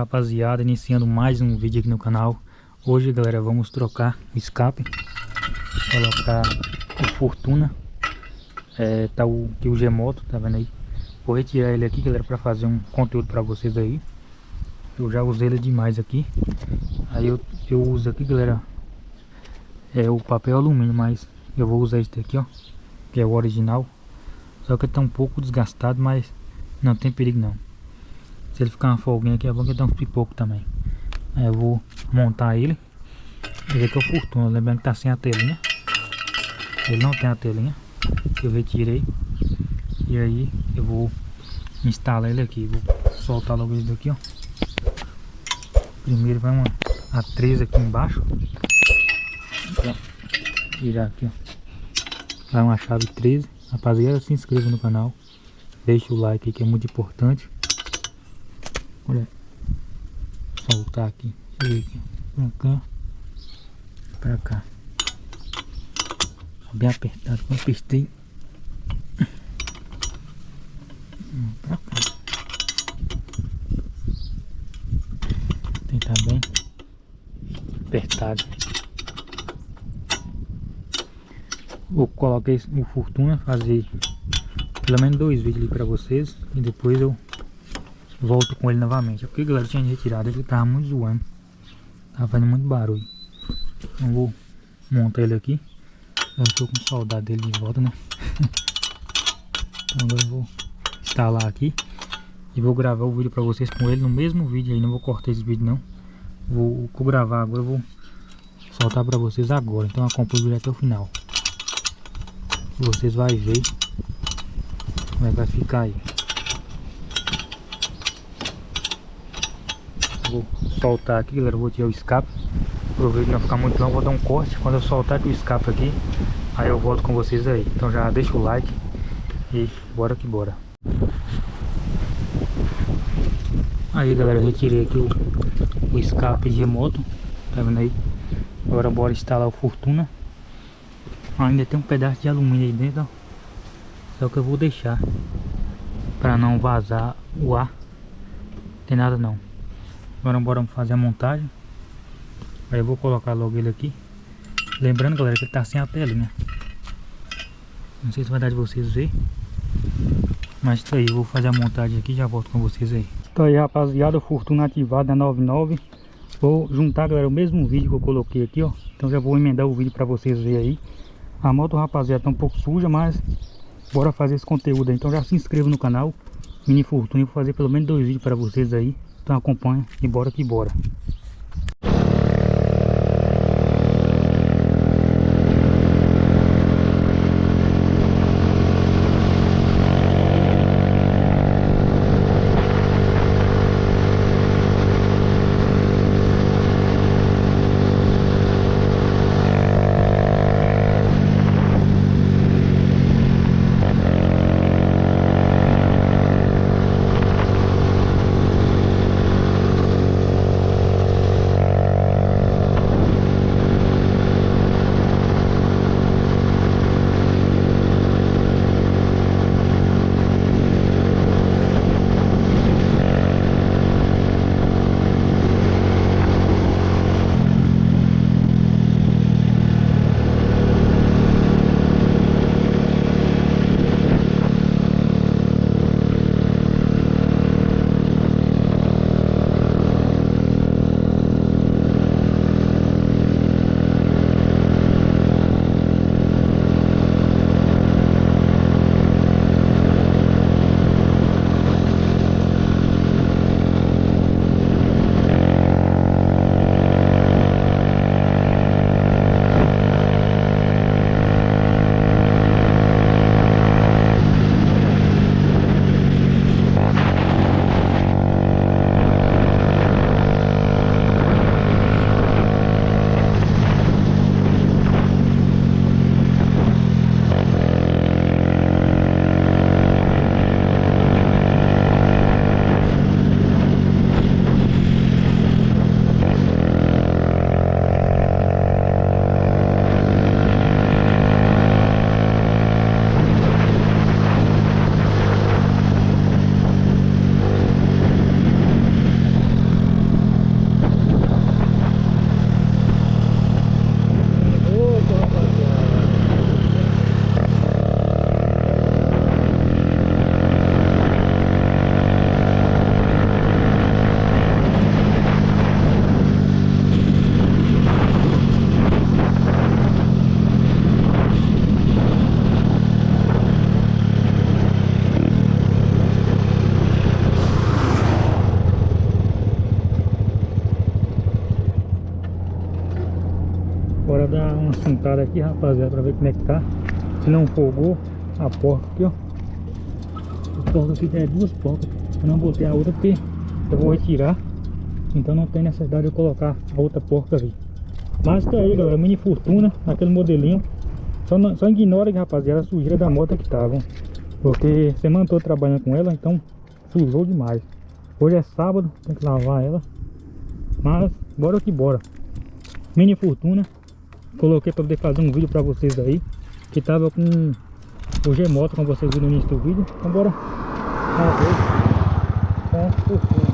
rapaziada, iniciando mais um vídeo aqui no canal. Hoje, galera, vamos trocar o escape, colocar o Fortuna. Tá o G-Moto, tá vendo aí? Vou retirar ele aqui, galera, para fazer um conteúdo para vocês aí. Eu já usei ele demais aqui. Aí eu uso aqui, galera, o papel alumínio, mas eu vou usar esse daqui, ó, que é o original. Só que ele tá um pouco desgastado, mas não tem perigo não. Se ele ficar uma folguinha aqui, é bom que ele dá uns pipocos também. Aí eu vou montar ele. Esse aqui é o Fortuna, lembrando que tá sem a telinha. Ele não tem a telinha, eu retirei. E aí eu vou instalar ele aqui. Vou soltar logo ele daqui, ó. Primeiro vai uma A13 aqui embaixo. Vou tirar aqui, ó. Vai uma chave 13. Rapaziada, se inscreva no canal. Deixa o like aí, que é muito importante. Olha, soltar aqui, pra cá, pra cá. Bem apertado, eu apertei. Pra cá. Tentar bem apertado. Vou colocar o Fortuna, fazer pelo menos 2 vídeos ali pra vocês. E depois eu volto com ele novamente. Porque, galera, eu tinha retirado ele, tava muito zoando. Tava fazendo muito barulho. Então vou montar ele aqui. Eu tô com saudade dele de volta, né? Então agora eu vou instalar aqui. E vou gravar o vídeo pra vocês com ele no mesmo vídeo aí. Não vou cortar esse vídeo não. Vou gravar agora, eu vou soltar pra vocês agora. Então acompanhe o vídeo até o final. Vocês vão ver como é que vai ficar aí. Vou soltar aqui, galera, vou tirar o escape. Aproveito não ficar muito longo, vou dar um corte. Quando eu soltar aqui o escape aqui, aí eu volto com vocês aí. Então já deixa o like e bora que bora. Aí, galera, eu retirei aqui o escape de G-Moto, tá vendo aí? Agora bora instalar o Fortuna. Ainda tem um pedaço de alumínio aí dentro, ó. Só que eu vou deixar para não vazar o ar. Não tem nada não. Agora bora fazer a montagem. Aí eu vou colocar logo ele aqui. Lembrando, galera, que ele tá sem a telinha. Não sei se vai dar de vocês ver. Mas tá aí, eu vou fazer a montagem aqui e já volto com vocês aí. Tá aí, rapaziada, o Fortuna ativado na 99. Vou juntar, galera, o mesmo vídeo que eu coloquei aqui, ó. Então já vou emendar o vídeo pra vocês verem aí. A moto, rapaziada, tá um pouco suja, mas bora fazer esse conteúdo aí. Então já se inscreva no canal Mini Fortuna. Eu vou fazer pelo menos 2 vídeos para vocês aí. Então acompanha e bora que bora. Bora dar uma sentada aqui, rapaziada, pra ver como é que tá. Se não folgou a porca aqui, ó. A porca aqui tem duas porcas. Eu não botei a outra porque eu vou retirar. Então não tem necessidade de eu colocar a outra porca ali. Mas tá aí, galera, Mini Fortuna, aquele modelinho. Só ignora, rapaziada, a sujeira da moto que tava. Porque semana toda trabalhando com ela, então sujou demais. Hoje é sábado, tem que lavar ela. Mas bora que bora. Mini Fortuna. Coloquei para poder fazer um vídeo para vocês aí. Que tava com o G-Moto, como vocês viram no início do vídeo. Então bora com a Fortuna.